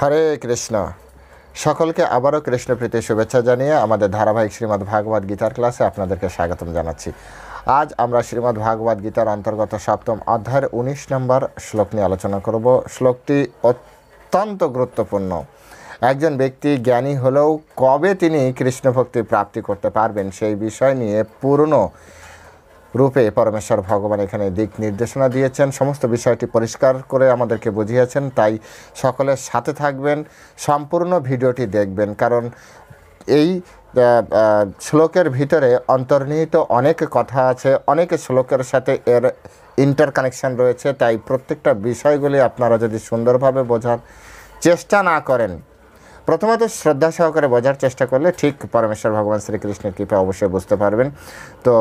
হরে কৃষ্ণ। সকলকে আবারও কৃষ্ণপ্রীতি শুভেচ্ছা জানিয়ে আমাদের ধারাবাহিক শ্রীমদ্ ভাগবত গীতার ক্লাসে আপনাদেরকে স্বাগতম জানাচ্ছি। আজ আমরা শ্রীমদ্ ভাগবত গীতার অন্তর্গত সপ্তম অধ্যায়ের 19 নম্বর শ্লোক নিয়ে আলোচনা করব। শ্লোকটি অত্যন্ত গুরুত্বপূর্ণ। একজন ব্যক্তি জ্ঞানী হলেও কবে তিনি কৃষ্ণ ভক্তি প্রাপ্তি করতে পারবেন সেই বিষয় নিয়ে পূর্ণ রূপে পরমেশ্বর ভগবান এখানে দিক নির্দেশনা দিয়েছেন, সমস্ত বিষয়টি পরিষ্কার করে আমাদেরকে বুঝিয়েছেন। তাই সকলের সাথে থাকবেন, সম্পূর্ণ ভিডিওটি দেখবেন, কারণ এই শ্লোকের ভিতরে অন্তর্নিহিত অনেক কথা আছে, অনেক শ্লোকের সাথে এর ইন্টারকানেকশন রয়েছে। তাই প্রত্যেকটা বিষয়গুলি আপনারা যদি সুন্দরভাবে বোঝার চেষ্টা না করেন, প্রথমত শ্রদ্ধা সহকারে বোঝার চেষ্টা করলে ঠিক পরমেশ্বর ভগবান শ্রীকৃষ্ণের কৃপা অবশ্যই বুঝতে পারবেন। তো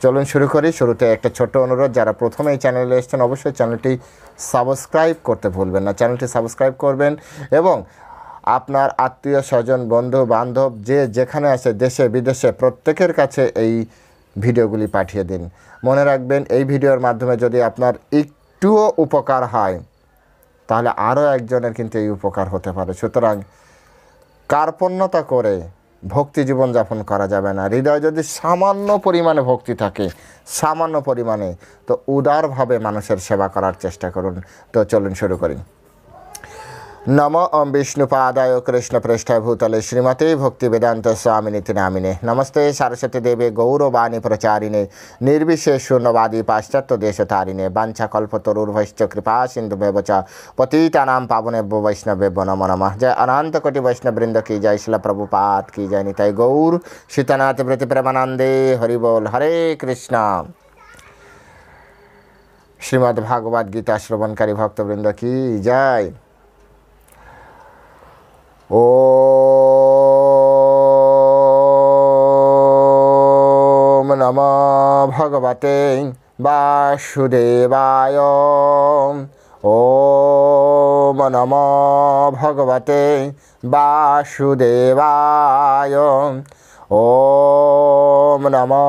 চলুন শুরু করি। শুরুতে একটা ছোট্ট অনুরোধ, যারা প্রথমে এই চ্যানেলে এসেছেন অবশ্যই চ্যানেলটি সাবস্ক্রাইব করতে ভুলবেন না। চ্যানেলটি সাবস্ক্রাইব করবেন এবং আপনার আত্মীয় স্বজন, বন্ধু বান্ধব যে যেখানে আছে, দেশে বিদেশে, প্রত্যেকের কাছে এই ভিডিওগুলি পাঠিয়ে দিন। মনে রাখবেন, এই ভিডিওর মাধ্যমে যদি আপনার একটুও উপকার হয় তাহলে আরও একজনের কিন্তু এই উপকার হতে পারে। সুতরাং কার্পণ্যতা করে ভক্তি জীবনযাপন করা যাবে না। হৃদয়ে যদি সামান্য পরিমাণে ভক্তি থাকে, সামান্য পরিমাণে, তো উদারভাবে মানুষের সেবা করার চেষ্টা করুন। তো চলুন শুরু করি। নম ওম বিষ্ণুপাদায় কৃষ্ণপৃষ্ঠায় ভূতলে শ্রীমতে ভক্তিবেদান্ত স্বামিনীতি নামিনে। নমস্তে সরস্বতী দেবে গৌরবাণী প্রচারিণে নির্বিশেষ শূন্যবাদী পাশ্চাত্য দেশতারিণে। বাঞ্ছাকল্পতরুর্ভশ্চ কৃপা সিন্ধুভ্যেব চ পতিতানাং পাবনেভ্যো বৈষ্ণবেভ্যো নমো নমঃ। জয় অনন্ত কোটি বৈষ্ণববৃন্দ কি জয়, শিল প্রভুপাদ কি জয়, নিতাই গৌর সীতানাথ প্রতি প্রেমানন্দে হরি বল। হরে কৃষ্ণ। শ্রীমদ্ ভাগবত গীতা শ্রবণকারী ভক্তবৃন্দ কি জয়। ওম নমো ভগবতে বাসুদেবায়। ওম নমো ভগবতে বাসুদেবায়। ওম নমো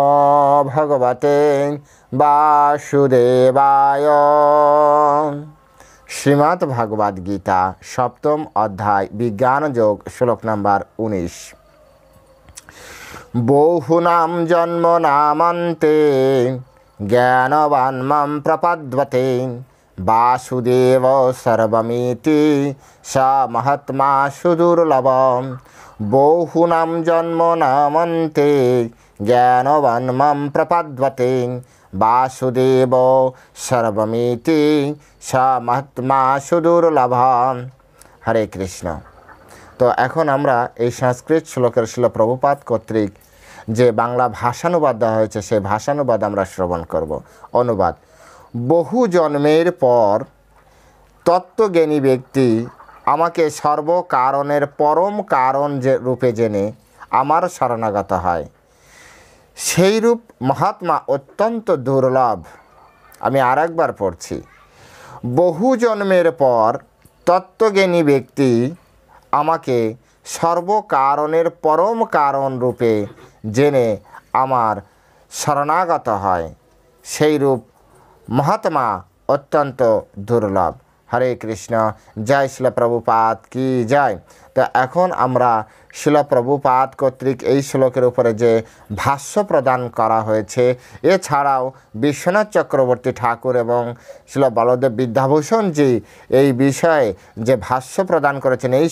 ভগবতে বাসুদেবায়। শ্রীমদ্ ভাগবত গীতা সপ্তম অধ্যায় বিজ্ঞান যোগ শ্লোক নম্বর 19। বহুনাম জন্ম নামান্তে জ্ঞানবান মাম প্রপদ্যতে বাসুদেব সর্বমিতি স মহাত্মা সুদুর্লভম। বহুনাম জন্ম নামান্তে জ্ঞানবান মাম প্রপদ্যতে বাসুদেব সর্বমিতি স মহাত্মা সুদুর্লভম। হরে কৃষ্ণ। তো এখন আমরা এই সংস্কৃত শ্লোকের শিল প্রভুপাদ কর্তৃক যে বাংলা ভাষানুবাদ দেওয়া হয়েছে সেই ভাষানুবাদ আমরা শ্রবণ করব। অনুবাদ: বহু জন্মের পর তত্ত্বজ্ঞানী ব্যক্তি আমাকে সর্বকারণের পরম কারণ যে রূপে জেনে আমার শরণাগত হয়, সেইরূপ মহাত্মা অত্যন্ত দুর্লভ। আমি আর একবার পড়ছি। বহু জন্মের পর তত্ত্বজ্ঞানী ব্যক্তি আমাকে সর্বকারণের পরম কারণ রূপে জেনে আমার শরণাগত হয়, সেইরূপ মহাত্মা অত্যন্ত দুর্লভ। হরে কৃষ্ণ। জয় শিল প্রভুপাদ কি জয়। তো এখন আমরা শিল প্রভুপাদ কর্তৃক এই শ্লোকের উপরে যে ভাষ্য প্রদান করা হয়েছে, এছাড়াও বিশ্বনাথ চক্রবর্তী ঠাকুর এবং শিল বলদেব বিদ্যাভূষণজি এই বিষয়ে যে ভাষ্য প্রদান করেছেন, এই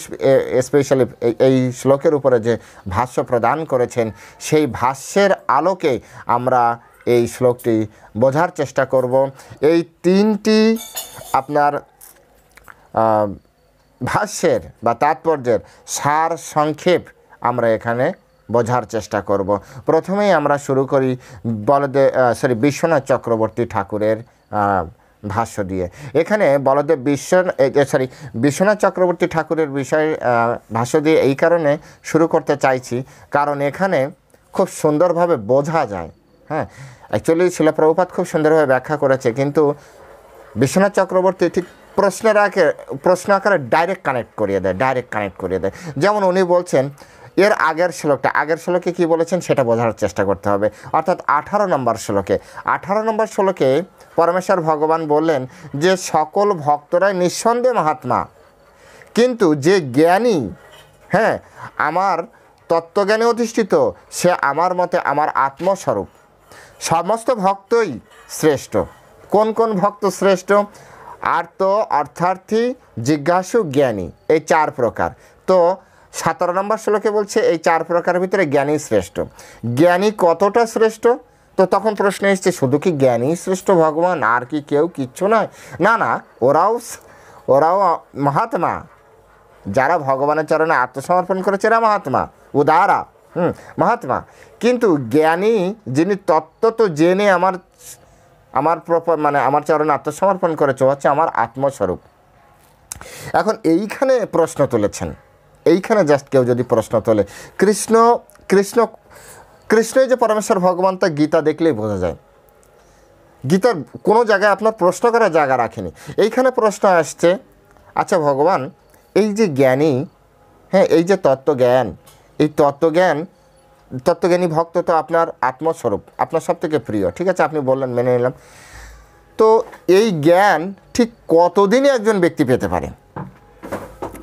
স্পেশালি এই শ্লোকের উপরে যে ভাষ্য প্রদান করেছেন, সেই ভাষ্যের আলোকে আমরা এই শ্লোকটি বোঝার চেষ্টা করব। এই তিনটি আপনার ভাষ্যের বা তাৎপর্যের সার সংক্ষেপ আমরা এখানে বোঝার চেষ্টা করব। প্রথমেই আমরা শুরু করি বিশ্বনাথ চক্রবর্তী ঠাকুরের ভাষ্য দিয়ে। এখানে বিশ্বনাথ চক্রবর্তী ঠাকুরের বিষয়ে ভাষ্য দিয়ে এই কারণে শুরু করতে চাইছি, কারণ এখানে খুব সুন্দরভাবে বোঝা যায়। হ্যাঁ, অ্যাকচুয়ালি শিল প্রভুপাদ খুব সুন্দরভাবে ব্যাখ্যা করেছে, কিন্তু বিশ্বনাথ চক্রবর্তী ঠিক প্রশ্ন আকারে ডাইরেক্ট কানেক্ট করিয়ে দেয়। যেমন উনি বলছেন, এর আগের শ্লোকে কী বলেছেন সেটা বোঝার চেষ্টা করতে হবে। অর্থাৎ 18 নম্বর শ্লোকে পরমেশ্বর ভগবান বললেন যে সকল ভক্তরাই নিঃসন্দেহে মহাত্মা, কিন্তু যে জ্ঞানী, হ্যাঁ, আমার তত্ত্বজ্ঞানে অধিষ্ঠিত, সে আমার মতে আমার আত্মস্বরূপ। সমস্ত ভক্তই শ্রেষ্ঠ। কোন কোন ভক্ত শ্রেষ্ঠ? আর্ত, অর্থার্থী, জিজ্ঞাসু, জ্ঞানী, এই 4 প্রকার। তো 17 নম্বর শ্লোকে বলছে এই 4 প্রকারের ভিতরে জ্ঞানী শ্রেষ্ঠ। জ্ঞানী কতটা শ্রেষ্ঠ? তো তখন প্রশ্ন এসছে, শুধু কি জ্ঞানী শ্রেষ্ঠ ভগবান, আর কি কেউ কিচ্ছু নয়? না না, ওরাও মহাত্মা। যারা ভগবানের চরণে আত্মসমর্পণ করেছে এরা মহাত্মা, উদারা, মহাত্মা। কিন্তু জ্ঞানী যিনি তত্ত্ব তো জেনে আমার আমার চরণে আত্মসমর্পণ করেছে, হচ্ছে আমার আত্মস্বরূপ। এখন এইখানে প্রশ্ন তুলেছেন, এইখানে জাস্ট কেউ যদি প্রশ্ন তোলে, কৃষ্ণই যে পরমেশ্বর ভগবান, তা গীতা দেখলেই বোঝা যায়। গীতার কোনো জায়গায় আপনার প্রশ্ন করার জায়গা রাখেনি। এইখানে প্রশ্ন আসছে, আচ্ছা ভগবান, এই যে জ্ঞানী, হ্যাঁ, এই যে তত্ত্বজ্ঞান, এই তত্ত্বজ্ঞানী ভক্ত তো আপনার আত্মস্বরূপ, আপনার সব থেকে প্রিয়, ঠিক আছে, আপনি বললেন, মেনে নিলাম। তো এই জ্ঞান ঠিক কতদিনে একজন ব্যক্তি পেতে পারে?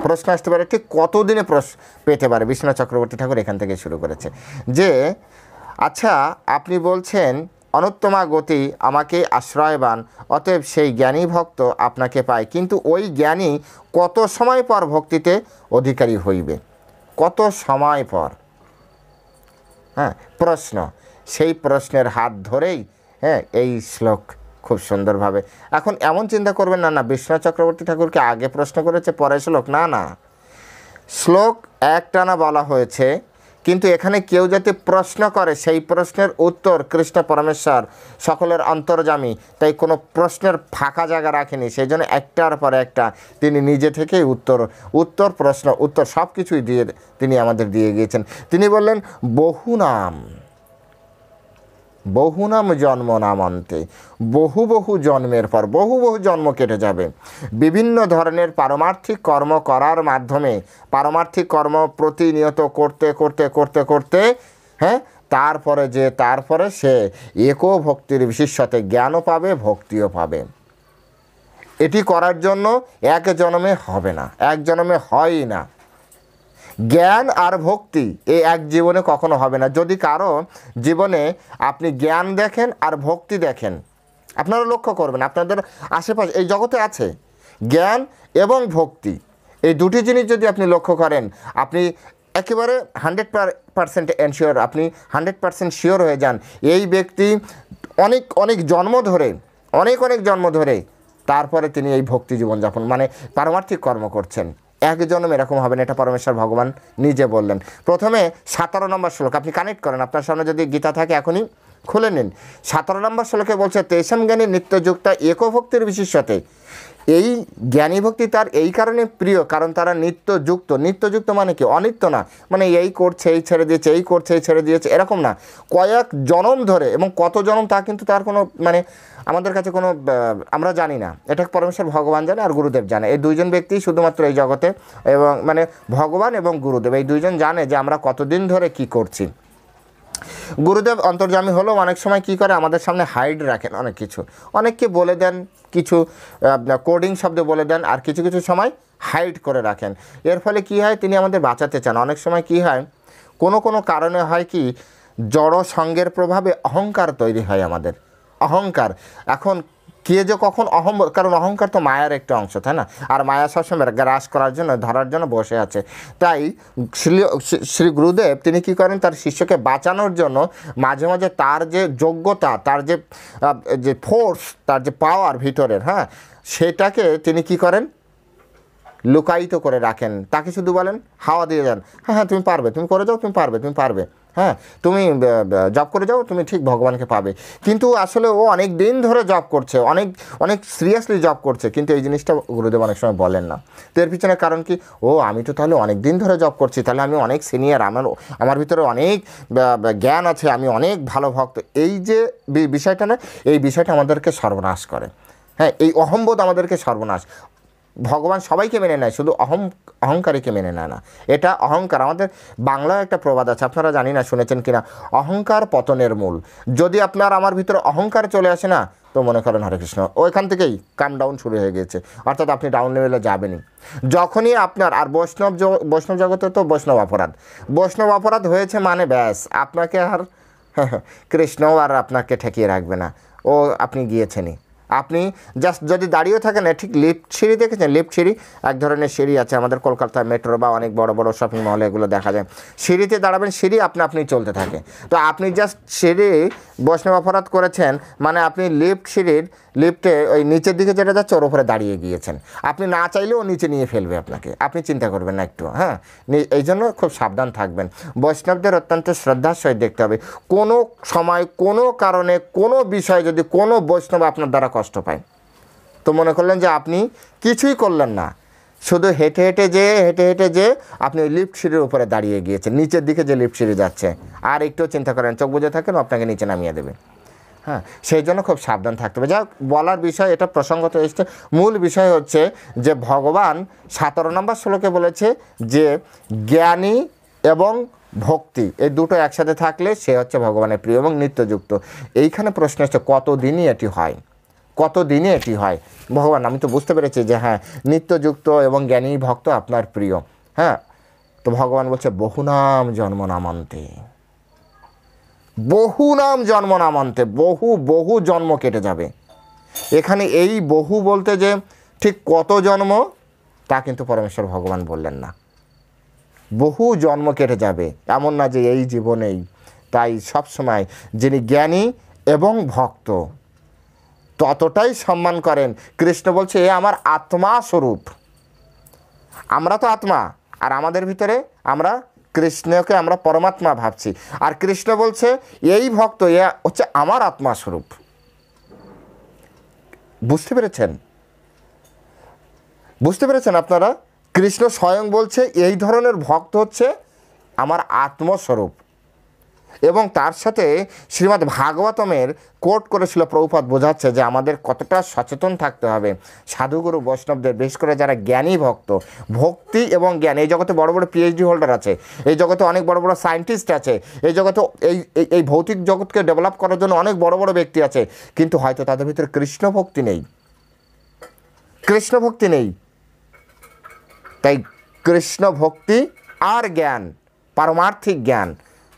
প্রশ্ন আসতে পারে, ঠিক কতদিনে পেতে পারে? বিশ্বনাথ চক্রবর্তী ঠাকুর এখান থেকে শুরু করেছে যে, আচ্ছা আপনি বলছেন অনুত্তমা গতি আমাকে আশ্রয়বান, অতএব সেই জ্ঞানী ভক্ত আপনাকে পায়, কিন্তু ওই জ্ঞানী কত সময় পর ভক্তিতে অধিকারী হইবে? কত সময় পর? হ্যাঁ, প্রশ্ন। সেই প্রশ্নের হাত ধরেই, হ্যাঁ, এই শ্লোক খুব সুন্দরভাবে। এখন এমন চিন্তা করবেন না, বিশ্বনাথ চক্রবর্তী ঠাকুরকে আগে প্রশ্ন করেছে পরে শ্লোক, না না, শ্লোক একটানা বলা হয়েছে, কিন্তু এখানে কেউ যাতে প্রশ্ন করে সেই প্রশ্নের উত্তর কৃষ্ণ পরমেশ্বর সকলের অন্তর্যামী, তাই কোনো প্রশ্নের ফাঁকা জায়গা রাখেনি। সেই জন্য একটার পর একটা তিনি নিজে থেকেই উত্তর সব কিছুই তিনি আমাদের দিয়ে গিয়েছেন। তিনি বললেন, বহু নাম জন্ম নামান্তে, বহু জন্মের পর বহু জন্ম কেটে যাবে। বিভিন্ন ধরনের পারমার্থিক কর্ম করার মাধ্যমে, পারমার্থিক কর্ম প্রতিনিয়ত করতে, হ্যাঁ, তারপরে সে একো ভক্তির বিশেষতে জ্ঞানও পাবে, ভক্তিও পাবে। এটি করার জন্য এক জন্মে হবে না, এক জন্মে হয়ই না। জ্ঞান আর ভক্তি এই এক জীবনে কখনো হবে না। যদি কারো জীবনে আপনি জ্ঞান দেখেন আর ভক্তি দেখেন, আপনারা লক্ষ্য করবেন আপনাদের আশেপাশে এই জগতে আছে জ্ঞান এবং ভক্তি, এই দুটি জিনিস যদি আপনি লক্ষ্য করেন, আপনি একেবারে 100% এনশিওর, আপনি 100% শিওর হয়ে যান এই ব্যক্তি অনেক জন্ম ধরে তারপরে তিনি এই ভক্তি জীবনযাপন মানে পারমার্থিক কর্ম করছেন। এক জন্ম এরকম হবে না, এটা পরমেশ্বর ভগবান নিজে বললেন। প্রথমে 17 নম্বর শ্লোক আপনি কানেক্ট করেন, আপনার সামনে যদি গীতা থাকে এখনই খুলে নিন। 17 নম্বর শ্লোকে বলছে, তেষাম জ্ঞানী নিত্যযুক্ত একভক্তির বিশেষতে। এই জ্ঞানী ভক্তি তার এই কারণে প্রিয়, কারণ তারা নিত্যযুক্ত মানে কি? অনিত্য না, মানে এই করছে এই ছেড়ে দিয়েছে, এই করছে এই ছেড়ে দিয়েছে, এরকম না। কয়েক জনম ধরে, এবং কত জনম তা কিন্তু তার কোনো মানে আমাদের কাছে কোনো আমরা জানি না, এটা পরমেশ্বর ভগবান জানে আর গুরুদেব জানে। এই দুইজন ব্যক্তি শুধুমাত্র এই জগতে, এবং মানে ভগবান এবং গুরুদেব এই দুইজন জানে যে আমরা কতদিন ধরে কি করছি। গুরুদেব অন্তর্যামী হলেও অনেক সময় কি করে, আমাদের সামনে হাইড রাখেন অনেক কিছু, অনেককে বলে দেন, কিছু কোডিং শব্দ বলে দেন, আর কিছু সময় হাইড করে রাখেন। এর ফলে কি হয়, তিনি আমাদের বাঁচাতে চান। অনেক সময় কি হয়, কোনো কারণে হয় কি, জড় সঙ্গের প্রভাবে অহংকার তৈরি হয় আমাদের। অহংকার এখন কে যে কখন কারণ অহংকার তো মায়ার একটা অংশ, তাই না? আর মায়া সবসময় গ্রাস করার জন্য, ধরার জন্য বসে আছে। তাই শ্রী গুরুদেব তিনি কি করেন, তার শিষ্যকে বাঁচানোর জন্য মাঝে মাঝে তার যে যোগ্যতা, তার যে ফোর্স, তার যে পাওয়ার ভিতরের, হ্যাঁ, সেটাকে তিনি কি করেন, লুকায়িত করে রাখেন। তাকে শুধু বলেন, হাওয়া দিয়ে যান, হ্যাঁ তুমি পারবে, তুমি করে যাও, তুমি পারবে, হ্যাঁ তুমি জব করে যাও, তুমি ঠিক ভগবানকে পাবে। কিন্তু আসলে ও অনেক দিন ধরে জব করছে, অনেক সিরিয়াসলি জব করছে, কিন্তু এই জিনিসটা গুরুদেব অনেক সময় বলেন না। তো এর পিছনে কারণ কি, আমি তো তাহলে অনেক দিন ধরে জব করছি, তাহলে আমি অনেক সিনিয়র, আমার ভিতরে অনেক জ্ঞান আছে, আমি অনেক ভালো ভক্ত। এই যে বিষয়টা না, এই বিষয়টা আমাদেরকে সর্বনাশ করে। হ্যাঁ, এই অহম্বোধ আমাদেরকে সর্বনাশ। ভগবান সবাইকে মেনে নেয়, শুধু অহংকারীকে মেনে নেয় না। এটা অহংকার। আমাদের বাংলায় একটা প্রবাদ আছে, আপনারা জানি না শুনেছেন কিনা, অহংকার পতনের মূল। যদি আমার ভিতরে অহংকার চলে আসে না, তো মনে করেন হরে কৃষ্ণ, ওইখান থেকেই কাম ডাউন শুরু হয়ে গিয়েছে, অর্থাৎ আপনি ডাউন লেভেলে যাবেনই। যখনই আপনার আর বৈষ্ণব জগতে তো বৈষ্ণব অপরাধ হয়েছে মানে ব্যাস, আপনাকে আর কৃষ্ণও আর আপনাকে ঠেকিয়ে রাখবে না, ও আপনি গিয়েছেনই। আপনি জাস্ট যদি দাঁড়িয়ে থাকেন, ঠিক লিফট সিঁড়ি দেখেছেন, লিফট সিঁড়ি এক ধরনের সিঁড়ি আছে আমাদের কলকাতার মেট্রো বা অনেক বড় বড় শপিং মলে এগুলো দেখা যায়, সিঁড়িতে দাঁড়াবেন, সিঁড়ি আপনি চলতে থাকে। তো আপনি জাস্ট সিঁড়ি বৈষ্ণব অপরাধ করেছেন মানে আপনি লিফটে ওই নিচের দিকে যেটা যাচ্ছে ওর উপরে দাঁড়িয়ে গিয়েছেন, আপনি না চাইলেও নিচে নিয়ে ফেলবে আপনাকে, আপনি চিন্তা করবেন না একটু। হ্যাঁ, এই জন্য খুব সাবধান থাকবেন। বৈষ্ণবদের অত্যন্ত শ্রদ্ধার সহিত দেখতে হবে। কোনো সময় কোনো কারণে কোনো বিষয়ে যদি কোনো বৈষ্ণব আপনার দ্বারা কষ্ট পায়, তো মনে করলেন যে আপনি কিছুই করলেন না, শুধু হেঁটে হেঁটে যে আপনি ওই লিফট সিঁড়ির উপরে দাঁড়িয়ে গিয়েছেন, নিচের দিকে যে লিফট সিঁড়ি যাচ্ছে, আর একটু চিন্তা করেন, চোখ বুজে থাকেন, আপনাকে নিচে নামিয়ে দেবে। হ্যাঁ, সেই জন্য খুব সাবধান থাকতে হবে। যা বলার বিষয়, এটা প্রসঙ্গত এসছে, মূল বিষয় হচ্ছে যে ভগবান 17 নম্বর শ্লোকে বলেছে যে জ্ঞানী এবং ভক্তি এই দুটো একসাথে থাকলে সে হচ্ছে ভগবানের প্রিয় এবং নিত্যযুক্ত। এইখানে প্রশ্ন হচ্ছে কতদিনই এটি হয়, কতদিনে এটি হয়? ভগবান, আমি তো বুঝতে পেরেছি যে হ্যাঁ নিত্যযুক্ত এবং জ্ঞানী ভক্ত আপনার প্রিয়। হ্যাঁ, তো ভগবান বলছে বহুনাম জন্ম নামান্তে, বহু জন্ম কেটে যাবে। এখানে এই বহু বলতে যে ঠিক কত জন্ম তা কিন্তু পরমেশ্বর ভগবান বললেন না। বহু জন্ম কেটে যাবে, এমন না যে এই জীবনেই। তাই সবসময় যিনি জ্ঞানী এবং ভক্ত ততটাই সম্মান করেন। কৃষ্ণ বলছে এ আমার আত্মা স্বরূপ। আমরা তো আত্মা, আর আমাদের ভিতরে আমরা কৃষ্ণকে আমরা পরমাত্মা ভাবছি, আর কৃষ্ণ বলছে এই ভক্ত এ হচ্ছে আমার আত্মা স্বরূপ। বুঝতে পেরেছেন আপনারা? কৃষ্ণ স্বয়ং বলছে এই ধরনের ভক্ত হচ্ছে আমার আত্মস্বরূপ। এবং তার সাথে শ্রীমদ্ ভাগবতমের কোট করেছিল প্রভুপাদ, বোঝাচ্ছে যে আমাদের কতটা সচেতন থাকতে হবে সাধুগুরু বৈষ্ণবদের, বিশেষ করে যারা জ্ঞানী ভক্ত। ভক্তি এবং জ্ঞান, এই জগতে বড় বড় পিএইচডি হোল্ডার আছে, এই জগতে অনেক বড় বড় সায়েন্টিস্ট আছে, এই জগতে এই ভৌতিক জগৎকে ডেভেলপ করার জন্য অনেক বড় বড় ব্যক্তি আছে, কিন্তু হয়তো তাদের ভিতরে কৃষ্ণ ভক্তি নেই। তাই কৃষ্ণ ভক্তি আর জ্ঞান, পারমার্থিক জ্ঞান,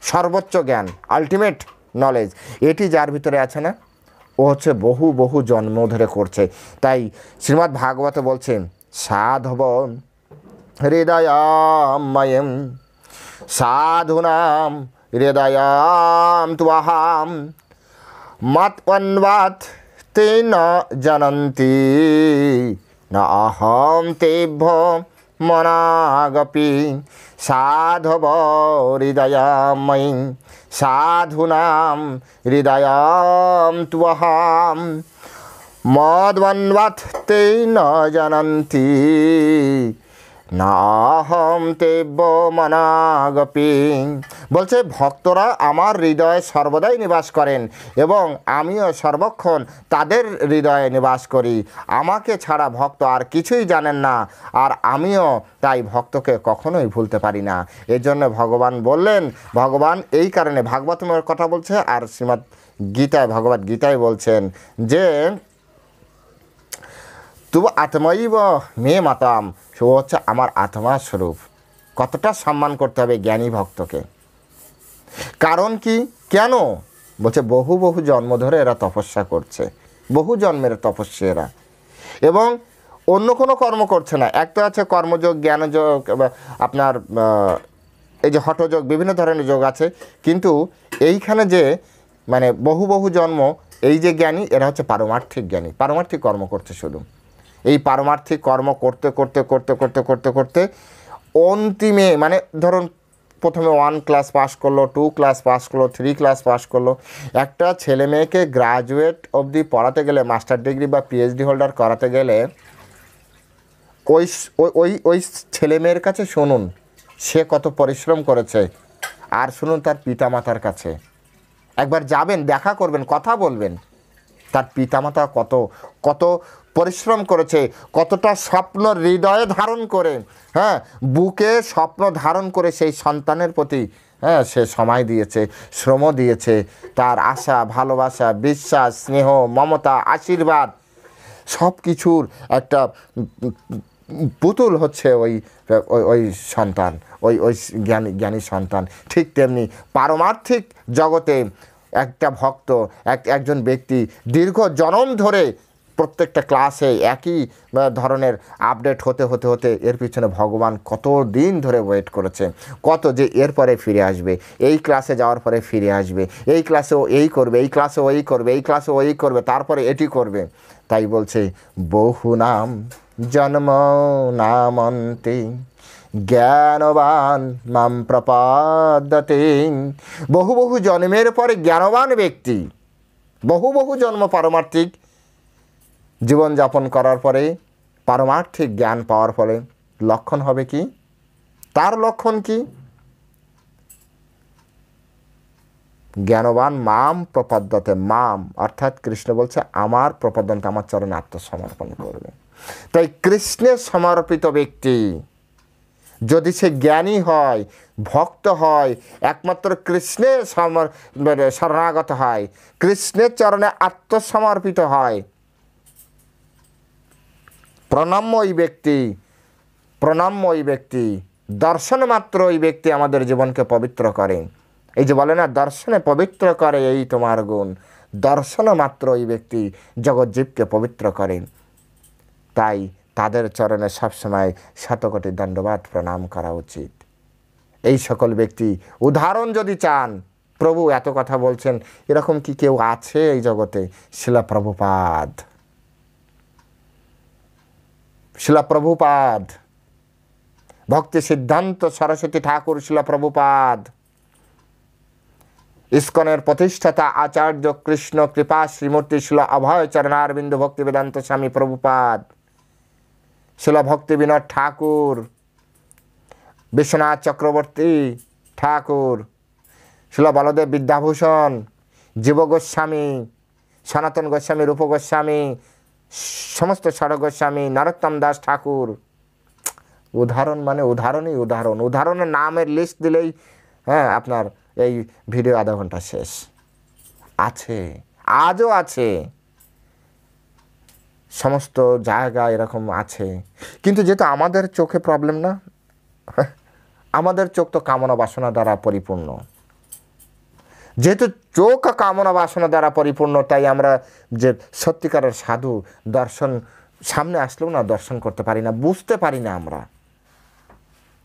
সর্বোচ্চ জ্ঞান, আলটিমেট নলেজ, এটি যার ভিতরে আছে না, ও হচ্ছে বহু জন্ম ধরে করছে। তাই শ্রীমদ্ ভাগবত বলছেন সাধব হৃদয়াময়ম সাধুনাম হৃদয়াম ত্বহাম মৎপন্বাত তে ন জানন্তি না অহম তেভ্য মনাগপি সাধব হৃদয়াময়ী সাধুনাম হৃদয়াম ত্বহাম মদ্বন্বাত তে ন জানন্তি নাহম তেব্য মনাগপি। বলছে ভক্তরা আমার হৃদয়ে সর্বদাই নিবাস করেন এবং আমিও সর্বক্ষণ তাদের হৃদয়ে নিবাস করি। আমাকে ছাড়া ভক্ত আর কিছুই জানেন না, আর আমিও তাই ভক্তকে কখনোই ভুলতে পারি না। এই জন্য ভগবান বললেন, ভগবান এই কারণে ভাগবতমের কথা বলছে, আর শ্রীমদ্ গীতায় ভগবদ্ গীতায় বলছেন যে তু আত্মৈব মে মাতাম, সে হচ্ছে আমার আত্মা স্বরূপ। কতটা সম্মান করতে হবে জ্ঞানী ভক্তকে। কারণ কি, কেন বলছে বহু জন্ম ধরে এরা তপস্যা করছে, বহু জন্মের তপস্যা এরা, এবং অন্য কোনো কর্ম করছে না। এক তো আছে কর্মযোগ, জ্ঞানযোগ, আপনার এই যে হঠযোগ, বিভিন্ন ধরনের যোগ আছে, কিন্তু এইখানে যে মানে বহু জন্ম এই যে জ্ঞানী, এরা হচ্ছে পারমার্থিক জ্ঞানী, পারমার্থিক কর্ম করছে শুধু। এই পারমার্থিক কর্ম করতে অন্তিমে মানে ধরুন প্রথমে 1 ক্লাস পাস করলো, 2 ক্লাস পাস করলো, 3 ক্লাস পাস করলো। একটা ছেলে মেয়েকে গ্রাজুয়েট অবধি পড়াতে গেলে, মাস্টার ডিগ্রি বা পিএইচডি হোল্ডার করাতে গেলে ওই ছেলে মেয়ের কাছে শুনুন সে কত পরিশ্রম করেছে, আর শুনুন তার পিতামাতার কাছে। একবার যাবেন, দেখা করবেন, কথা বলবেন, তার পিতামাতা কত পরিশ্রম করেছে, কতটা স্বপ্ন হৃদয়ে ধারণ করে, হ্যাঁ বুকে স্বপ্ন ধারণ করে সেই সন্তানের প্রতি হ্যাঁ, সে সময় দিয়েছে, শ্রম দিয়েছে, তার আশা, ভালোবাসা, বিশ্বাস, স্নেহ, মমতা, আশীর্বাদ সব কিছুর একটা পুতুল হচ্ছে ওই ওই ওই সন্তান, ওই ওই জ্ঞানী সন্তান। ঠিক তেমনি পারমার্থিক জগতে একটা ভক্ত, একজন ব্যক্তি দীর্ঘ জনম ধরে প্রত্যেকটা ক্লাসে একই ধরনের আপডেট হতে হতে হতে এর পিছনে ভগবান কত দিন ধরে ওয়েট করেছে, কত যে এরপরে ফিরে আসবে, এই ক্লাসে যাওয়ার পরে ফিরে আসবে, এই ক্লাসেও এই করবে, এই ক্লাসেও এই করবে, এই ক্লাসেও এই করবে, তারপরে এটি করবে। তাই বলছে বহু নাম জন্ম নামন্তে জ্ঞানবান মাম প্রপাদ্যতে। বহু বহু জন্মের পরে জ্ঞানবান ব্যক্তি, বহু বহু জন্ম পারমার্থিক জীবনযাপন করার পরে, পারমার্থিক জ্ঞান পাওয়ার ফলে লক্ষণ হবে কি? তার লক্ষণ কি? জ্ঞানবান মাম প্রপদ্যতে, মাম অর্থাৎ কৃষ্ণ বলছে আমার প্রপদ্যন্তে, আমার চরণে আত্মসমর্পণ করবে। তাই কৃষ্ণের সমর্পিত ব্যক্তি যদি সে জ্ঞানী হয়, ভক্ত হয়, একমাত্র কৃষ্ণের শরণাগত হয়, কৃষ্ণের চরণে আত্মসমর্পিত হয়, প্রণম্য ওই ব্যক্তি, প্রণম্য ওই ব্যক্তি, দর্শন মাত্র ওই ব্যক্তি আমাদের জীবনকে পবিত্র করে। এই যে বলে না, দর্শনে পবিত্র করে এই তোমার গুণ, দর্শন মাত্র ওই ব্যক্তি জগজ্জীবকে পবিত্র করেন। তাই তাদের চরণে সবসময় শতকোটি দণ্ডবাদ প্রণাম করা উচিত। এই সকল ব্যক্তি উদাহরণ যদি চান, প্রভু এত কথা বলছেন, এরকম কি কেউ আছে এই জগতে? শিলা প্রভুপাদ, শিলা প্রভুপাদ, ভক্তি সিদ্ধান্ত সরস্বতী ঠাকুর শিলা প্রভুপাদ, ইস্কনের প্রতিষ্ঠাতা আচার্য কৃষ্ণ কৃপা শ্রীমূর্তি শিলা অভয় চরণারবিন্দ ভক্তি বেদান্ত স্বামী প্রভুপাদ, শিলা ভক্তি বিনোদ ঠাকুর, বিশ্বনাথ চক্রবর্তী ঠাকুর, শিলা বলদেব বিদ্যাভূষণ, জীব গোস্বামী, সনাতন গোস্বামী, রূপ গোস্বামী, সমস্ত ষড় গোস্বামী, নরোত্তম দাস ঠাকুর। উদাহরণ মানে উদাহরণই উদাহরণ। উদাহরণের নামের লিস্ট দিলেই হ্যাঁ আপনার এই ভিডিও আধা ঘন্টা শেষ। আছে, আজও আছে, সমস্ত জায়গায় এরকম আছে। কিন্তু যেহেতু আমাদের চোখে প্রবলেম না, আমাদের চোখ তো কামনা বাসনা দ্বারা পরিপূর্ণ, যেহেতু চোখ কামনা বাসনা দ্বারা পরিপূর্ণ, তাই আমরা যে সত্যিকারের সাধু দর্শন সামনে আসলেও না দর্শন করতে পারি না, বুঝতে পারি না আমরা।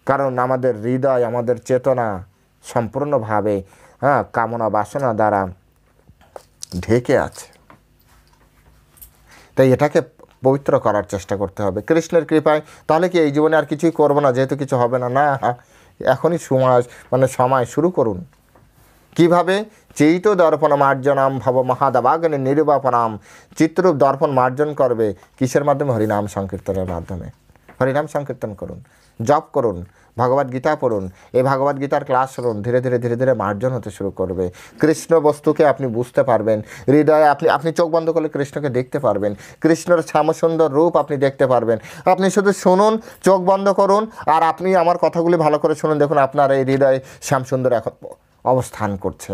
কারণ আমাদের হৃদয়, আমাদের চেতনা সম্পূর্ণভাবে কামনা বাসনা দ্বারা ঢেকে আছে। তাই এটাকে পবিত্র করার চেষ্টা করতে হবে কৃষ্ণের কৃপায়। তাহলে কি এই জীবনে আর কিছুই করবো না, যেহেতু কিছু হবে না? না, এখনই সময় শুরু করুন। কিভাবে? চৈত দর্পণ মার্জনাম ভব মহাদাবাগনে নির্বাপনাম। চিত্ররূপ দর্পণ মার্জন করবে কিসের মাধ্যমে? হরিনাম সংকীর্তনের মাধ্যমে। হরিনাম সংকীর্তন করুন, জপ করুন, ভগবদ গীতা পড়ুন, এই ভগবদ গীতার ক্লাস শুনুন। ধীরে ধীরে ধীরে ধীরে মার্জন হতে শুরু করবে। কৃষ্ণ বস্তুকে আপনি বুঝতে পারবেন। হৃদয়ে আপনি চোখ বন্ধ করলে কৃষ্ণকে দেখতে পারবেন। কৃষ্ণের শ্যামসুন্দর রূপ আপনি দেখতে পারবেন। আপনি শুধু শুনুন, চোখ বন্ধ করুন, আর আপনি আমার কথাগুলি ভালো করে শুনুন। দেখুন আপনার এই হৃদয়ে শ্যামসুন্দর এখন অবস্থান করছে।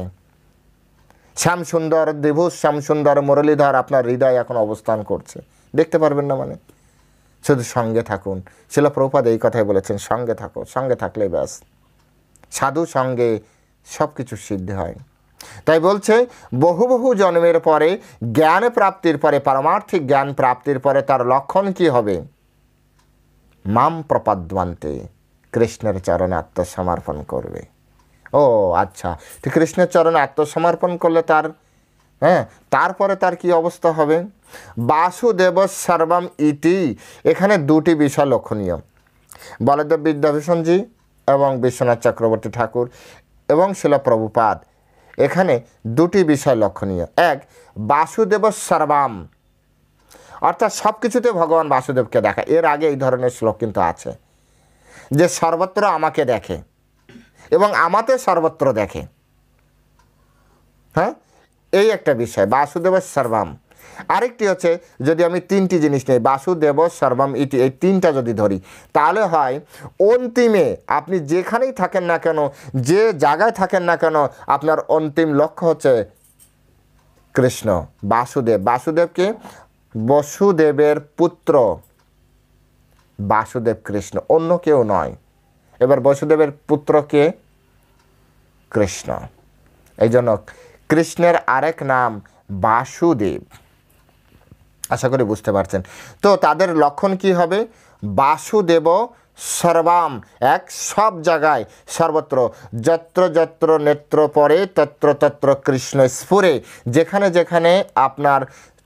শ্যামসুন্দর দেবুস, শ্যামসুন্দর মুরলীধর আপনার হৃদয় এখন অবস্থান করছে। দেখতে পারবেন না মানে? শুধু সঙ্গে থাকুন। শিলা প্রভুপাদ এই কথাই বলেছেন, সঙ্গে থাকো, সঙ্গে থাকলেই ব্যাস। সাধু সঙ্গে সব কিছু সিদ্ধি হয়। তাই বলছে বহু বহু জন্মের পরে জ্ঞান প্রাপ্তির পরে, পারমার্থিক জ্ঞান প্রাপ্তির পরে তার লক্ষণ কি হবে? মাম প্রপদ্যন্তে, কৃষ্ণের চরণে আত্মসমর্পণ করবে। ও আচ্ছা, তো কৃষ্ণের চরণে আত্মসমর্পণ করলে তারপরে তার কি অবস্থা হবে? বাসুদেব সর্বম ইতি। এখানে দুটি বিষয় লক্ষণীয়। বলদেব বিদ্যাভূষণজি এবং বিশ্বনাথ চক্রবর্তী ঠাকুর এবং শিলা প্রভুপাদ, এখানে দুটি বিষয় লক্ষণীয়। এক, বাসুদেব সর্বম, অর্থাৎ সব কিছুতে ভগবান বাসুদেবকে দেখা। এর আগে এই ধরনের শ্লোক কিন্তু আছে যে সর্বত্র আমাকে দেখে এবং আমাতে সর্বত্র দেখে। হ্যাঁ, এই একটা বিষয় বাসুদেব সর্বম। আরেকটি হচ্ছে যদি আমি তিনটি জিনিস নিই, বাসুদেব সর্বম ইতি, এই তিনটা যদি ধরি তাহলে হয় অন্তিমে আপনি যেখানেই থাকেন না কেন, যে জায়গায় থাকেন না কেন, আপনার অন্তিম লক্ষ্য হচ্ছে কৃষ্ণ। বাসুদেব, বাসুদেবকে বসুদেবের পুত্র, বাসুদেব কৃষ্ণ, অন্য কেউ নয়। এবার বসুদেবের পুত্রকে কৃষ্ণ, এই জন্য কৃষ্ণের আরেক নাম বাসুদেব। আশা করি বুঝতে পারছেন। তো তাদের লক্ষণ কি হবে? বাসুদেব সর্বাম, এক সব জায়গায় সর্বত্র, যত্র যত্র নেত্র পরে তত্র তত্র কৃষ্ণ স্ফুরে, যেখানে যেখানে আপনার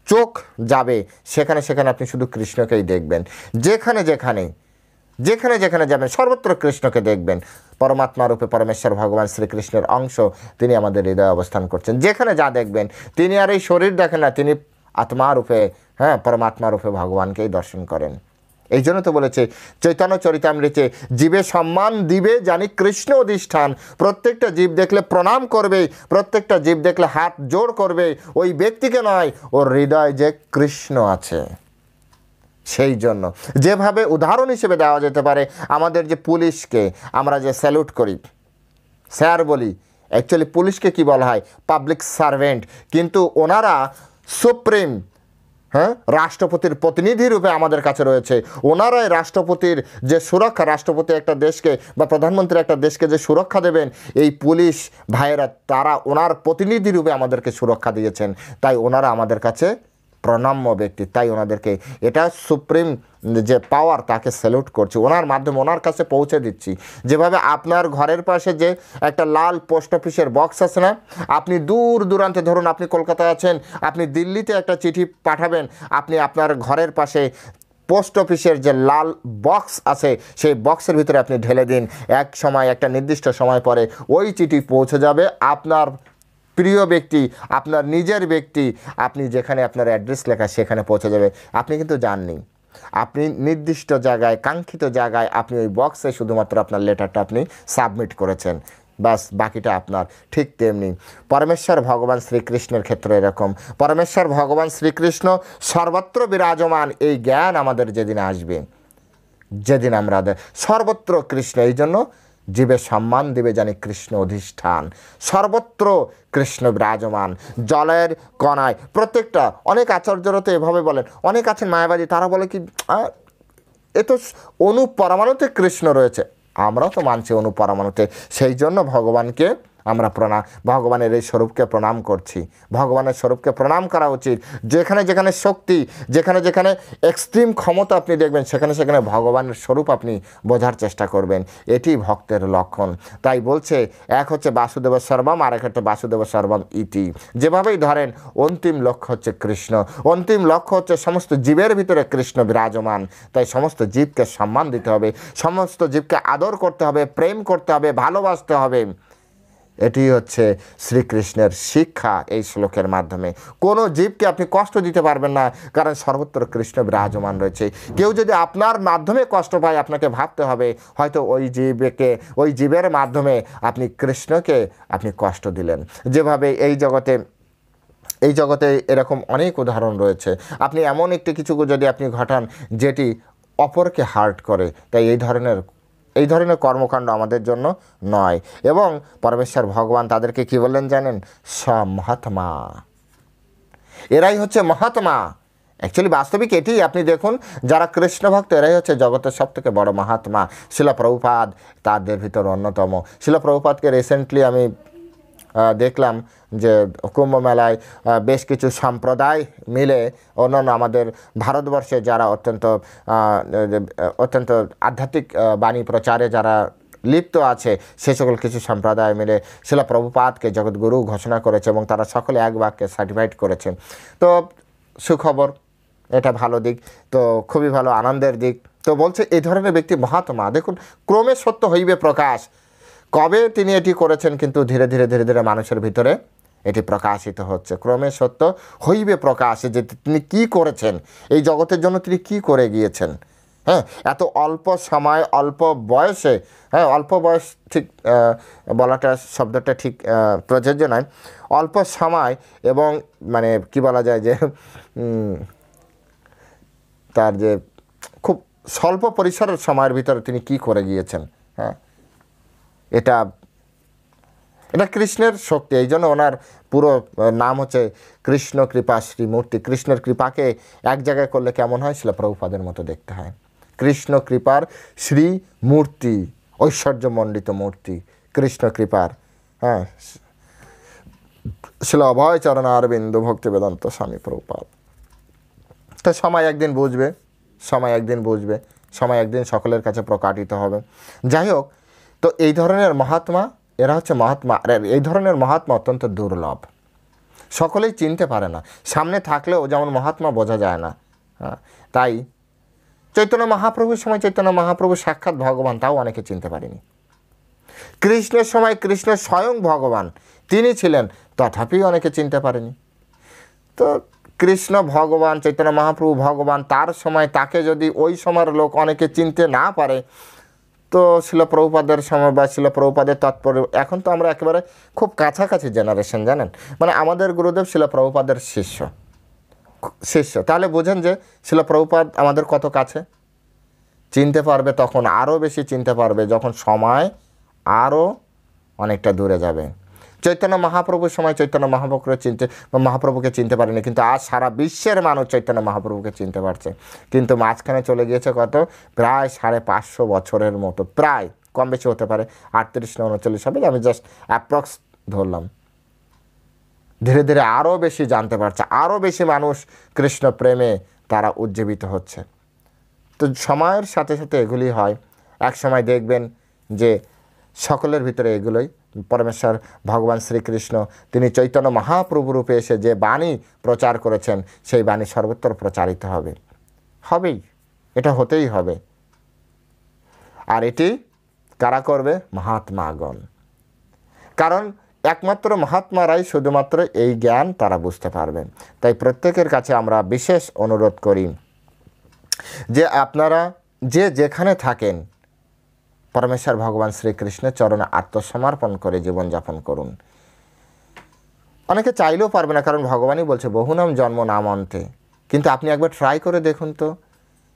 চোখ যাবে সেখানে সেখানে আপনি শুধু কৃষ্ণকেই দেখবেন। যেখানে যেখানে যেখানে যেখানে যাবেন সর্বত্র কৃষ্ণকে দেখবেন। পরমাত্মা রূপে পরমেশ্বর ভগবান শ্রীকৃষ্ণের অংশ, তিনি আমাদের হৃদয়ে অবস্থান করছেন। যেখানে যা দেখবেন, তিনি আর এই শরীর দেখেন না, তিনি আত্মা রূপে, হ্যাঁ, পরমাত্মা রূপে ভগবানকেই দর্শন করেন। এই জন্য তো বলেছে চৈতন্য চরিতামৃতে, জীবে সম্মান দিবে জানি কৃষ্ণ অধিষ্ঠান। প্রত্যেকটা জীব দেখলে প্রণাম করবে, প্রত্যেকটা জীব দেখলে হাত জোড় করবে, ওই ব্যক্তিকে নয়, ওর হৃদয় যে কৃষ্ণ আছে। সেই জন্য যেভাবে উদাহরণ হিসেবে দেওয়া যেতে পারে, আমাদের যে পুলিশকে আমরা যে স্যালুট করি, স্যার বলি, অ্যাকচুয়ালি পুলিশকে কি বলা হয়? Public servant. কিন্তু ওনারা সুপ্রিম, হ্যাঁ, রাষ্ট্রপতির প্রতিনিধি রূপে আমাদের কাছে রয়েছে। ওনারাই রাষ্ট্রপতির যে সুরক্ষা, রাষ্ট্রপতি একটা দেশকে বা প্রধানমন্ত্রী একটা দেশকে যে সুরক্ষা দেবেন, এই পুলিশ ভাইয়েরা তারা ওনার প্রতিনিধি রূপে আমাদেরকে সুরক্ষা দিয়েছেন। তাই ওনারা আমাদের কাছে প্রণাম্য ব্যক্তি, তাই ওনাদেরকে, এটা সুপ্রিম যে পাওয়ার, তাকে স্যালুট করছি, ওনার মাধ্যমে ওনার কাছে পৌঁছে দিচ্ছি। যেভাবে আপনার ঘরের পাশে যে একটা লাল পোস্ট অফিসের বক্স আছে না, আপনি দূর দূরান্তে, ধরুন আপনি কলকাতায় আছেন, আপনি দিল্লিতে একটা চিঠি পাঠাবেন, আপনি আপনার ঘরের পাশে পোস্ট অফিসের যে লাল বক্স আছে সেই বক্সের ভিতরে আপনি ঢেলে দিন, এক সময়, একটা নির্দিষ্ট সময় পরে ওই চিঠি পৌঁছে যাবে আপনার প্রিয় ব্যক্তি, আপনার নিজের ব্যক্তি, আপনি যেখানে আপনার অ্যাড্রেস লেখা সেখানে পৌঁছে যাবে। আপনি কিন্তু জাননি, আপনি নির্দিষ্ট জায়গায়, কাঙ্ক্ষিত জায়গায় আপনি ওই বক্সে শুধুমাত্র আপনার লেটারটা আপনি সাবমিট করেছেন, বাস, বাকিটা আপনার। ঠিক তেমনি পরমেশ্বর ভগবান শ্রীকৃষ্ণের ক্ষেত্রে এরকম, পরমেশ্বর ভগবান শ্রীকৃষ্ণ সর্বত্র বিরাজমান, এই জ্ঞান আমাদের যেদিন আসবে, যেদিন আমরা সর্বত্র কৃষ্ণ, এই জন্য জীবে সম্মান দিবে জানি কৃষ্ণ অধিষ্ঠান, সর্বত্র কৃষ্ণ বিরাজমান, জলের কণায়, প্রত্যেকটা। অনেক আচার্যরা তো এভাবে বলেন, অনেক আছেন মায়াবাদী, তারা বলে কি এ তো অনুপরমাণুতে কৃষ্ণ রয়েছে। আমরাও তো মানছি অনুপরমাণুতে, সেই জন্য ভগবানকে আমরা ভগবানের এই স্বরূপকে প্রণাম করছি। ভগবানের স্বরূপকে প্রণাম করা উচিত। যেখানে যেখানে শক্তি, যেখানে যেখানে এক্সট্রিম ক্ষমতা আপনি দেখবেন, সেখানে সেখানে ভগবানের স্বরূপ আপনি বোঝার চেষ্টা করবেন। এটি ভক্তের লক্ষণ। তাই বলছে, এক হচ্ছে বাসুদেব সর্বম, আর এক হচ্ছে বাসুদেব সর্বম ইতি। যেভাবেই ধরেন, অন্তিম লক্ষ্য হচ্ছে কৃষ্ণ, অন্তিম লক্ষ্য হচ্ছে সমস্ত জীবের ভিতরে কৃষ্ণ বিরাজমান। তাই সমস্ত জীবকে সম্মান দিতে হবে, সমস্ত জীবকে আদর করতে হবে, প্রেম করতে হবে, ভালোবাসতে হবে। এটি হচ্ছে শ্রীকৃষ্ণের শিক্ষা এই শ্লোকের মাধ্যমে। কোনো জীবকে আপনি কষ্ট দিতে পারবেন না, কারণ সর্বত্র কৃষ্ণ বিরাজমান রয়েছে। কেউ যদি আপনার মাধ্যমে কষ্ট পায়, আপনাকে ভাবতে হবে হয়তো ওই জীবের মাধ্যমে আপনি কৃষ্ণকে আপনি কষ্ট দিলেন। যেভাবে এই জগতে এরকম অনেক উদাহরণ রয়েছে। আপনি এমন একটি কিছু যদি আপনি ঘটান যেটি অপরকে হার্ট করে, তাই এই ধরনের কর্মকাণ্ড আমাদের জন্য নয়। এবং পরমেশ্বর ভগবান তাদেরকে কি বললেন জানেন? মহাত্মা, এরাই হচ্ছে মহাত্মা। অ্যাকচুয়ালি বাস্তবিক এটি, আপনি দেখুন, যারা কৃষ্ণ ভক্ত এরাই হচ্ছে জগতের সব থেকে বড় মহাত্মা। শিলা প্রভুপাদ তাদের ভিতর অন্যতম। শিলা প্রভুপাদকে রিসেন্টলি আমি দেখলাম যে কুম্ভ মেলায় বেশ কিছু সম্প্রদায় মিলে, অন্যান্য আমাদের ভারতবর্ষে যারা অত্যন্ত আধ্যাত্মিক বাণী প্রচারে যারা লিপ্ত আছে, সে সকল কিছু সম্প্রদায় মিলে শিলা প্রভুপাদকে জগৎগুরু ঘোষণা করেছে এবং তারা সকলে এক বাক্যে সার্টিফাইড করেছে। তো সুখবর, এটা ভালো দিক, তো খুবই ভালো আনন্দের দিক। তো বলছে এই ধরনের ব্যক্তি মহাত্মা। দেখুন, ক্রমে সত্য হইবে প্রকাশ। কবে তিনি এটি করেছেন, কিন্তু ধীরে ধীরে ধীরে ধীরে মানুষের ভিতরে এটি প্রকাশিত হচ্ছে। ক্রমে সত্য হইবে প্রকাশ, যে তিনি কি করেছেন, এই জগতের জন্য তিনি কি করে গিয়েছেন, হ্যাঁ, এত অল্প সময় অল্প বয়সে, হ্যাঁ অল্প বয়স ঠিক বলাটা শব্দটা ঠিক প্রযোজ্য নয়, অল্প সময় এবং মানে কি বলা যায় যে তার যে খুব স্বল্প পরিসরের সময়ের ভিতরে তিনি কি করে গিয়েছেন, হ্যাঁ এটা কৃষ্ণের শক্তি। এই জন্য ওনার পুরো নাম হচ্ছে কৃষ্ণ কৃপা শ্রীমূর্তি। কৃষ্ণের কৃপাকে এক জায়গায় করলে কেমন হয়, শিলা প্রভুপাদের মতো দেখতে হয়। কৃষ্ণ কৃপার শ্রী মূর্তি, ঐশ্বর্যমণ্ডিত মূর্তি কৃষ্ণ কৃপার, হ্যাঁ শিলা অভয় চরণ অরবিন্দ ভক্তি বেদান্ত স্বামী প্রভুপাদ। তো সময় একদিন বুঝবে, সময় একদিন বুঝবে, সময় একদিন সকলের কাছে প্রকাটিত হবে। যাই হোক, তো এই ধরনের মহাত্মা, এরা হচ্ছে মহাত্মা। আর এই ধরনের মহাত্মা অত্যন্ত দুর্লভ, সকলেই চিনতে পারে না। সামনে থাকলেও যেমন মহাত্মা বোঝা যায় না। হ্যাঁ, তাই চৈতন্য মহাপ্রভুর সময় চৈতন্য মহাপ্রভু সাক্ষাৎ ভগবান, তাও অনেকে চিনতে পারেনি। কৃষ্ণের সময় কৃষ্ণ স্বয়ং ভগবান তিনি ছিলেন, তথাপি অনেকে চিনতে পারেনি। তো কৃষ্ণ ভগবান, চৈতন্য মহাপ্রভু ভগবান, তার সময় তাকে যদি ওই সময়ের লোক অনেকে চিনতে না পারে, তো শিল প্রভুপাদের সময় বা শিল প্রভুপাদের তৎপর, এখন তো আমরা একেবারে খুব কাছাকাছি জেনারেশন, জানেন, মানে আমাদের গুরুদেব শিল প্রভুপাদের শিষ্য। তাহলে বোঝেন যে শিল প্রভুপাদ আমাদের কত কাছে। চিনতে পারবে তখন, আরও বেশি চিনতে পারবে যখন সময় আরও অনেকটা দূরে যাবে। চৈতন্য মহাপ্রভুর সময় চৈতন্য মহাপ্রভুকে চিনতে পারেনি, কিন্তু আজ সারা বিশ্বের মানুষ চৈতন্য মহাপ্রভুকে চিনতে পারছে। কিন্তু মাঝখানে চলে গিয়েছে কত, প্রায় 550 বছরের মতো, প্রায়, কম বেশি হতে পারে, 38 না 39 হবে, আমি জাস্ট অ্যাপ্রক্স ধরলাম। ধীরে ধীরে আরও বেশি জানতে পারছে, আরও বেশি মানুষ কৃষ্ণ প্রেমে তারা উজ্জীবিত হচ্ছে। তো সময়ের সাথে সাথে এগুলি হয়। এক সময় দেখবেন যে সকলের ভিতরে এগুলোই পরমেশ্বর ভগবান শ্রীকৃষ্ণ তিনি চৈতন্য মহাপ্রভু রূপে এসে যে বাণী প্রচার করেছেন, সেই বাণী সর্বত্র প্রচারিত হবে, হবেই, এটা হতেই হবে। আর এটি কারা করবে? মহাত্মাগণ। কারণ একমাত্র মহাত্মারাই শুধুমাত্র এই জ্ঞান তারা বুঝতে পারবেন। তাই প্রত্যেকের কাছে আমরা বিশেষ অনুরোধ করি যে আপনারা যে যেখানে থাকেন পরমেশ্বর ভগবান শ্রীকৃষ্ণের চরণে আত্মসমর্পণ করে জীবনযাপন করুন। অনেকে চাইলেও পারবে না, কারণ ভগবানই বলছে বহুনাম জন্ম নাম অন্তে। কিন্তু আপনি একবার ট্রাই করে দেখুন তো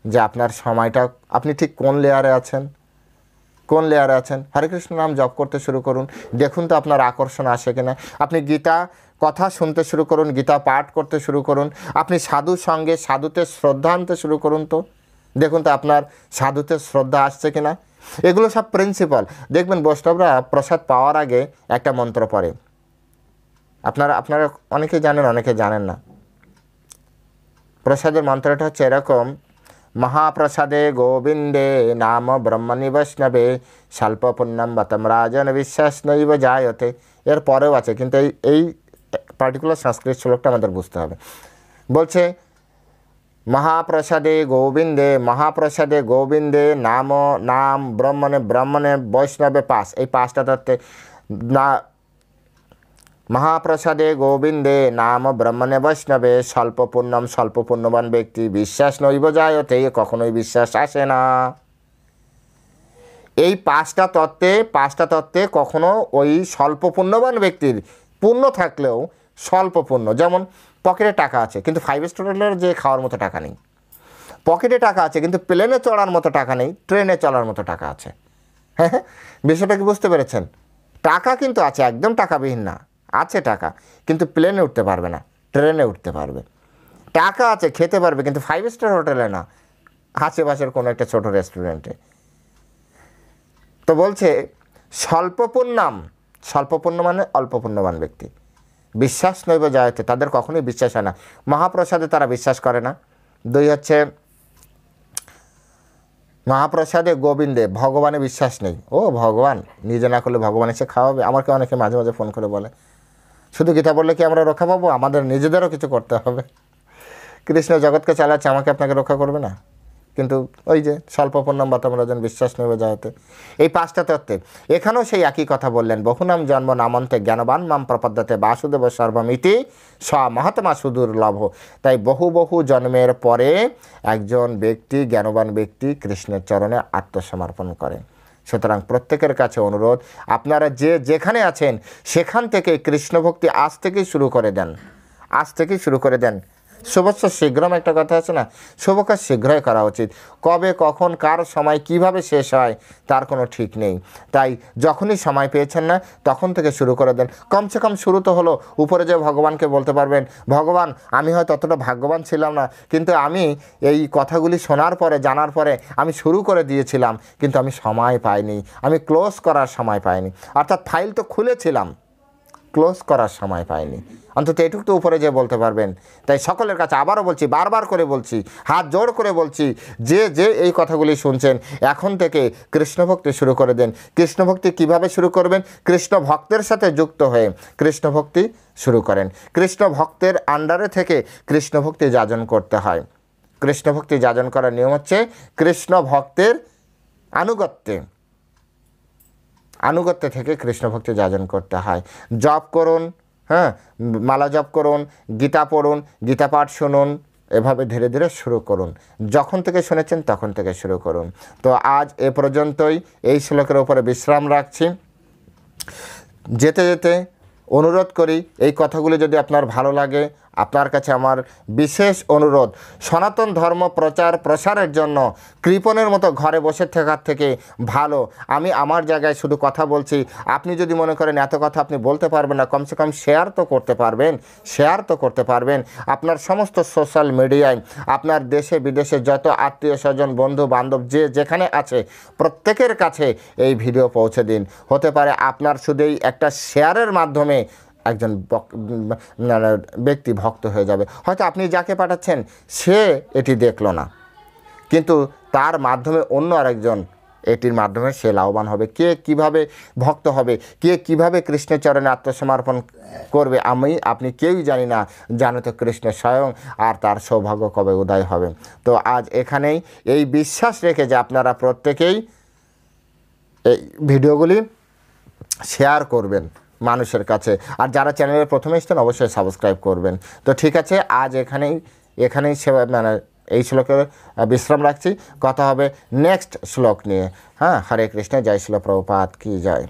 যে আপনার সময়টা আপনি ঠিক কোন লেয়ারে আছেন, কোন লেয়ারে আছেন। হরে কৃষ্ণ নাম জপ করতে শুরু করুন, দেখুন তো আপনার আকর্ষণ আসে কিনা। আপনি গীতা কথা শুনতে শুরু করুন, গীতা পাঠ করতে শুরু করুন, আপনি সাধুর সঙ্গে সাধুতে শ্রদ্ধা আনতে শুরু করুন, তো দেখুন তো আপনার সাধুতে শ্রদ্ধা আসছে কিনা। এগুলো সব প্রিন্সিপাল। দেখবেন বৈষ্ণবরা প্রসাদ পাওয়ার আগে একটা মন্ত্র পড়ে, আপনারা অনেকে জানেন, অনেকে জানেন না। প্রসাদের মন্ত্রটা হচ্ছে এরকম: মহাপ্রসাদে গোবিন্দে নাম ব্রহ্মণি বৈষ্ণবে স্বল্প পুণ্যম বতম রাজন বিশ্বাস নৈব জায়তে। এর পরেও আছে, কিন্তু এই পার্টিকুলার সংস্কৃত শ্লোকটা আমাদের বুঝতে হবে। বলছে মহাপ্রসাদে গোবিন্দে নাম ব্রহ্মণে বৈষ্ণবে পাস। এই পাঁচটা তত্ত্বে না, মহাপ্রসাদে গোবিন্দে নাম ব্রহ্মণে বৈষ্ণবে স্বল্প পুণ্যবান ব্যক্তি বিশ্বাস নৈব জায়তে, কখনোই বিশ্বাস আসে না। এই পাঁচটা তত্ত্বে কখনো ওই স্বল্প পুণ্যবান ব্যক্তির পুণ্য থাকলেও স্বল্প পুণ্য, যেমন পকেটে টাকা আছে কিন্তু 5 স্টারের যে খাওয়ার মতো টাকা নেই, পকেটে টাকা আছে কিন্তু প্লেনে চড়ার মতো টাকা নেই, ট্রেনে চলার মতো টাকা আছে। হ্যাঁ, বিষয়টা কি বুঝতে পেরেছেন? টাকা কিন্তু আছে, একদম টাকাবিহীন না, আছে টাকা, কিন্তু প্লেনে উঠতে পারবে না, ট্রেনে উঠতে পারবে। টাকা আছে, খেতে পারবে, কিন্তু 5 স্টার হোটেলে না, আশেপাশের কোনো একটা ছোট রেস্টুরেন্টে। তো বলছে স্বল্প পুণ্য মানে অল্প পুণ্যবান ব্যক্তি বিশ্বাস নৈব জায়তে, তাদের কখনোই বিশ্বাস হয় না। মহাপ্রসাদে তারা বিশ্বাস করে না। 2 হচ্ছে মহাপ্রসাদে গোবিন্দে, ভগবানে বিশ্বাস নেই। ও ভগবান নিজে না করলে ভগবান এসে খাওয়াবে? আমাকে অনেকে মাঝে মাঝে ফোন করে বলে, শুধু গীতা বললে কি আমরা রক্ষা পাবো? আমাদের নিজেদেরও কিছু করতে হবে। কৃষ্ণ জগৎকে চালাচ্ছে, আমাকে আপনাকে রক্ষা করবে না? কিন্তু ওই যে স্বল্পপূর্ণম বতমরজন বিশ্বাস নেবে যাহতে, এই 5টা তত্ত্বে এখানেও সেই একই কথা বললেন। বহুনাম জন্ম নামন্তে জ্ঞানবান মাম প্রপদ্যতে বাসুদেব সর্বমিতি স মহাত্মা সুদুর্লভ। তাই বহু বহু জন্মের পরে একজন ব্যক্তি, জ্ঞানবান ব্যক্তি কৃষ্ণের চরণে আত্মসমর্পণ করেন। সুতরাং প্রত্যেকের কাছে অনুরোধ, আপনারা যে যেখানে আছেন সেখান থেকে কৃষ্ণভক্তি আজ থেকেই শুরু করে দেন, আজ থেকেই শুরু করে দেন। শুভস্য শীঘ্রম একটা কথা আছে না, শুভ কাজ শীঘ্রই করা উচিত। কবে কখন কার সময় কিভাবে শেষ হয় তার কোনো ঠিক নেই। তাই যখনই সময় পেয়েছেন না তখন থেকে শুরু করে দেন। কমসে কম শুরু তো হলো। উপরে যে ভগবানকে বলতে পারবেন, ভগবান আমি হয়তো ততটা ভাগ্যবান ছিলাম না, কিন্তু আমি এই কথাগুলি শোনার পরে জানার পরে আমি শুরু করে দিয়েছিলাম, কিন্তু আমি সময় পাইনি, আমি ক্লোজ করার সময় পাইনি। অর্থাৎ ফাইল তো খুলেছিলাম, ক্লোজ করার সময় পাইনি। অন্তত এটুকু তো উপরে যে বলতে পারবেন। তাই সকলের কাছে আবারও বলছি, বারবার করে বলছি, হাত জোড় করে বলছি, যে যে এই কথাগুলি শুনছেন এখন থেকে কৃষ্ণভক্তি শুরু করে দেন। কৃষ্ণভক্তি কিভাবে শুরু করবেন? কৃষ্ণ ভক্তের সাথে যুক্ত হয়ে কৃষ্ণভক্তি শুরু করেন। কৃষ্ণ ভক্তের আন্ডারে থেকে কৃষ্ণভক্তি যাজন করতে হয়। কৃষ্ণভক্তি যাজন করার নিয়ম হচ্ছে কৃষ্ণ ভক্তের আনুগত্যে থেকে কৃষ্ণভক্তি যাজন করতে হয়। জপ করুন, হ্যাঁ, মালা জপ করুন, গীতা পড়ুন, গীতা পাঠ শুনুন, এভাবে ধীরে ধীরে শুরু করুন। যখন থেকে শুনেছেন তখন থেকে শুরু করুন। তো আজ এ পর্যন্তই, এই শ্লোকের উপরে বিশ্রাম রাখছি। যেতে যেতে অনুরোধ করি, এই কথাগুলি যদি আপনার ভালো লাগে, আপনার কাছে আমার বিশেষ অনুরোধ, সনাতন ধর্ম প্রচার প্রসারের জন্য কৃপণের মতো ঘরে বসে থাকার থেকে ভালো আমি আমার জায়গায় শুধু কথা বলছি। আপনি যদি মনে করেন এত কথা আপনি বলতে পারবেন না, কমসে কম শেয়ার তো করতে পারবেন। আপনার সমস্ত সোশ্যাল মিডিয়ায় আপনার দেশে বিদেশে যত আত্মীয় স্বজন, বন্ধু বান্ধব যে যেখানে আছে প্রত্যেকের কাছে এই ভিডিও পৌঁছে দিন। হতে পারে আপনার শুধুই একটা শেয়ারের মাধ্যমে একজন ব্যক্তি ভক্ত হয়ে যাবে। হয়তো আপনি যাকে পাঠাচ্ছেন সে এটি দেখলো না, কিন্তু তার মাধ্যমে অন্য আরেকজন এটির মাধ্যমে সে লাভবান হবে। কে কিভাবে ভক্ত হবে, কে কিভাবে কৃষ্ণের চরণে আত্মসমর্পণ করবে আপনি কেউই জানি না, জানে তো কৃষ্ণ স্বয়ং, আর তার সৌভাগ্য কবে উদয় হবে। তো আজ এখানেই এই বিশ্বাস রেখে যে আপনারা প্রত্যেকেই এই ভিডিওগুলি শেয়ার করবেন মানুষের কাছে, আর যারা চ্যানেলে প্রথমে এসেছেন অবশ্যই সাবস্ক্রাইব করবেন। তো ঠিক আছে, আজ এখানেই এই শ্লোকের বিশ্রাম রাখছি। কথা হবে নেক্সট শ্লোক নিয়ে। হ্যাঁ, হরে কৃষ্ণ, জয় শ্রীল প্রভুপাদ কি জয়।